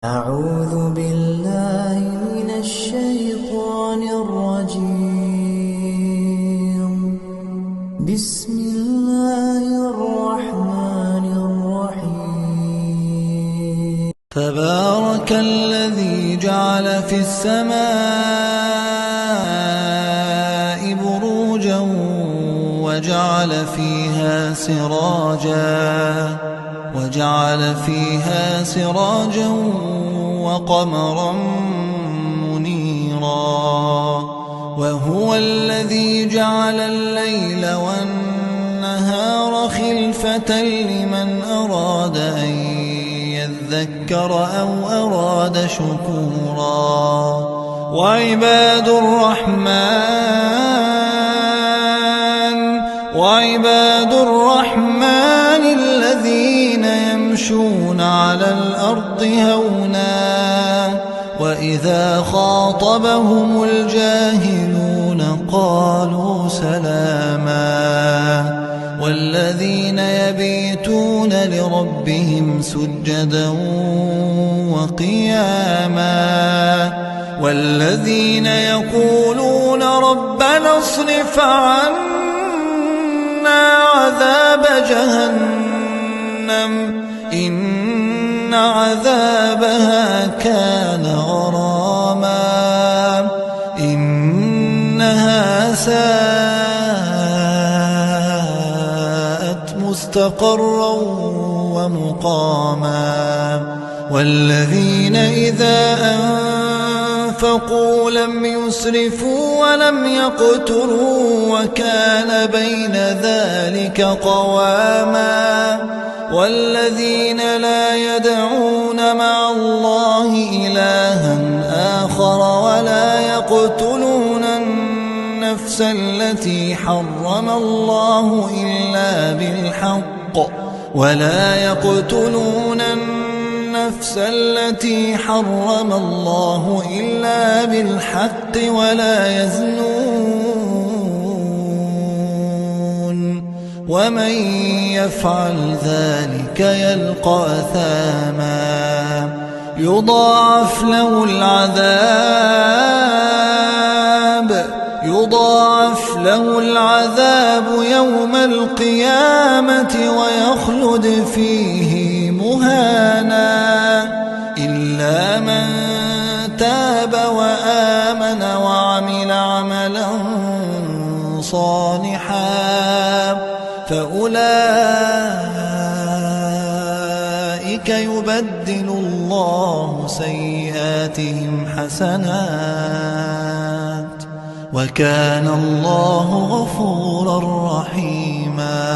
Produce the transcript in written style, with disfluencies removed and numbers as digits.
أعوذ بالله من الشيطان الرجيم. بسم الله الرحمن الرحيم. تبارك الذي جعل في السماء بروجا وجعل فيها سراجا وقمرا منيرا وهو الذي جعل الليل والنهار خلفة لمن أراد أن يذكر أو أراد شكورا وعباد الرحمن الذين يمشون على الأرض هونا وإذا خاطبهم الجاهلون قالوا سلاما والذين يبيتون لربهم سجدا وقياما والذين يقولون ربنا اصرف عنا عذاب جهنم إن عذابها كان غراما إنها ساءت مستقرا ومقاما والذين إذا أنفقوا لم يسرفوا ولم يقتروا وكان بين ذلك قواما والذين لا يدعون مع الله إلها آخر ولا يقتلون النفس التي حرم الله إلا بالحق ولا يزنون ومن يفعل ذلك يلقى أثاما يضاعف له العذاب يوم القيامة ويخلد فيه مهانا إلا من تاب وآمن وعمل عملا صالحا فأولئك يبدل الله سيئاتهم حسنات وكان الله غفورا رحيما.